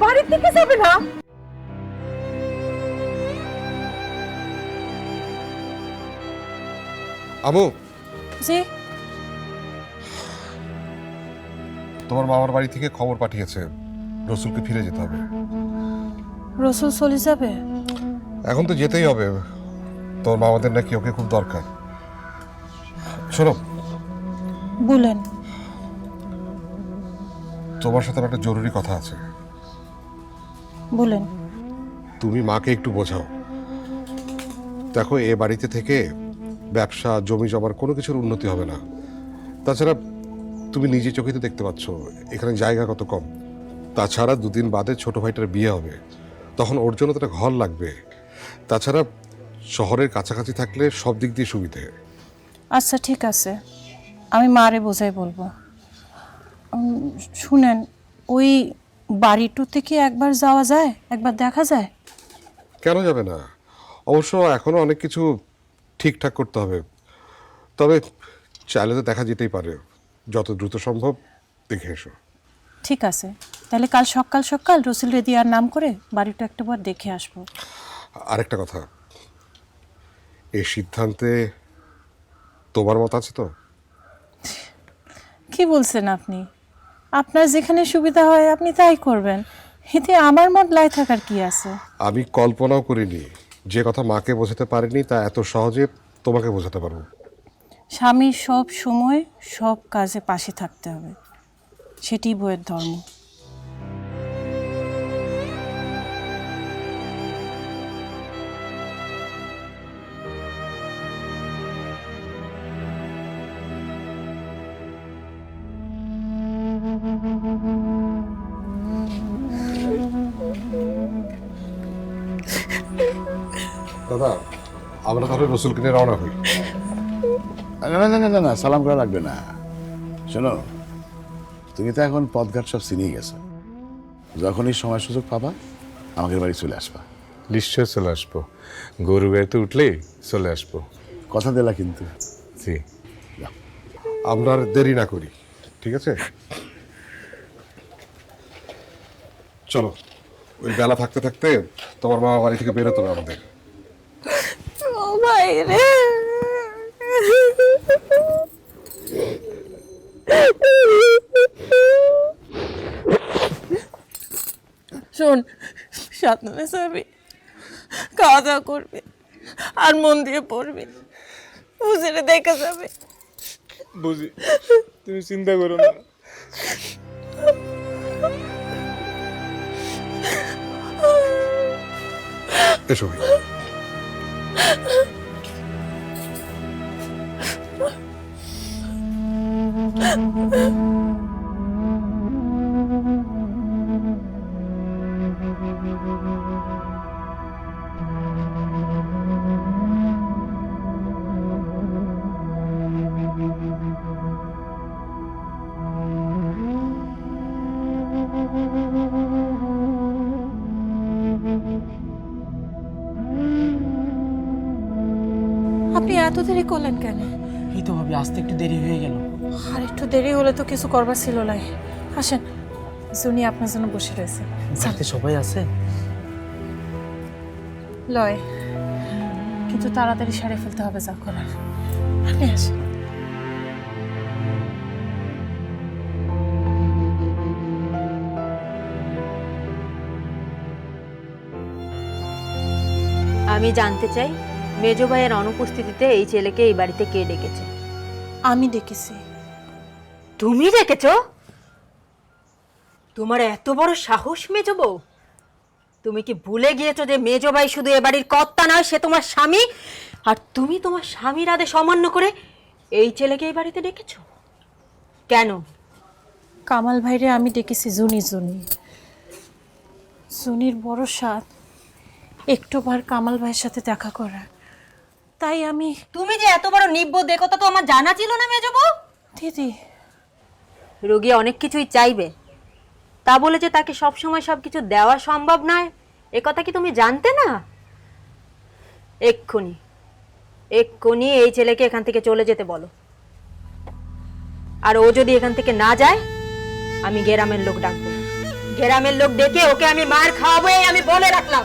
বাড়ি থেকে যাবে না? আমু, জি। তোমার মামার বাড়ি থেকে খবর পাঠিয়েছে রসুলকে ফিরে যেতে হবে। রসুল চলে যাবে? এখন তো যেতেই হবে, তোর মামাদের নাকি ওকে খুব দরকার। শোনো, বলেন। তোমার সাথে আমার একটা জরুরি কথা আছে। বলেন। তুমি মাকে একটু বোঝাও। দেখো, এ বাড়িতে থেকে ব্যবসা জমি জমার কোনো কিছুর উন্নতি হবে না। তাছাড়া তুমি নিজে চোখে তো দেখতে পাচ্ছ এখানে জায়গা কত কম। তাছাড়া দুদিন বাদে ছোট ভাইটার বিয়ে হবে, তখন ওর জন্য তো একটা ঘর লাগবে। তাছাড়া শহরের কাছাকাছি থাকলে সব দিক দিয়ে সুবিধে। আচ্ছা ঠিক আছে, আমি মারে বোঝাই বলবো। শুনেন, ওই বাড়িটুতে কি একবার যাওয়া যায়, একবার দেখা যায়? কেন যাবে না? অবশ্য এখনো অনেক কিছু ঠিকঠাক করতে হবে, তবে চাইলে তো দেখা যেতেই পারে। যত দ্রুত সম্ভব দেখে এসো। ঠিক আছে, তাহলে কাল সকাল সকাল রসুল রেদিয়ার নাম করে বাড়িটা একটাবার দেখে আসবো। আরেকটা কথা, এই সিদ্ধান্তে তোমার মত আছে তো? কি বলছেন আপনি? আপনার যেখানে সুবিধা হয় আপনি তাই করবেন, এতে আমার মত লাই থাকার কি আছে? আমি কল্পনাও করিনি যে কথা মাকে বোঝাতে পারিনি তা এত সহজে তোমাকে বোঝাতে পারবো। স্বামীর সব সময় সব কাজে পাশে থাকতে হবে, সেটি বইয়ের ধর্ম। দাদা, আমরা তাহলে রসুলকে নিয়ে রওনা হই। না না না না না, সালাম করা লাগবে না। শোনো, তুমি তো এখন পথঘাট সব চিনিয়ে গেছো। যখনই সময় সুযোগ পাবা আমাদের বাড়ি চলে আসবা। নিশ্চয় চলে আসবো, গরু গাড়িতে উঠলেই চলে আসবো। কথা দিলা কিন্তু। জি। আমরা আর দেরি না করি, ঠিক আছে? চলো, ওই বেলা থাকতে থাকতে তোমার মামা বাড়ি থেকে বেরোতে হবে আমাদের। ও ভাই রে, শোন, সাতনানে যাবি, খাওয়া দাওয়া করবি, আর মন দিয়ে পড়বি, বুঝে দেখা যাবে। বুঝি, তুমি চিন্তা করো না। এসো ভাই। আপনি এত দেরি করলেন কেন? এই তো ভাবি, আসতে একটু দেরি হয়ে গেল। আর একটু দেরি হলে তো কিছু করবার ছিল না। আসেন, জুনি আপনার জন্য বসে রয়েছে। বাড়িতে সবাই আছে? লয়, কিন্তু তাড়াতাড়ি সারে ফেলতে হবে যা করার। আপনি আসেন। আমি জানতে চাই, মেজ ভাইয়ের অনুপস্থিতিতে এই ছেলেকে এই বাড়িতে কে ডেকেছে? আমি ডেকেছি। তুমি ডেকেছো? তোমার এত বড় সাহস মেজ বউ! তুমি কি ভুলে গিয়েছো যে মেজ ভাই শুধু এ বাড়ির কর্তা নয়, সে তোমার স্বামী? আর তুমি তোমার স্বামীর আদেশ অমান্য করে এই ছেলেকে এই বাড়িতে ডেকেছো কেন? কামাল ভাইরে আমি ডেকেছি জুনি জুনি। জুনির বড় সাথ একটুবার কামাল ভাইয়ের সাথে দেখা করার, তাই আমি। তুমি যে এত বড় নির্বোধ এ কথা তো আমার জানা ছিল না মেজ বউ। দিদি, রোগী অনেক কিছুই চাইবে, তা বলে যে তাকে সব সময় সবকিছু দেওয়া সম্ভব নয় এ কথা কি তুমি জানতে না? এক্ষুনি এক্ষুনি এই ছেলেকে এখান থেকে চলে যেতে বলো। আর ও যদি এখান থেকে না যায় আমি গ্রামের লোক ডাকবো। গ্রামের লোক ডেকে ওকে আমি মার খাওয়াবো, এই আমি বলে রাখলাম।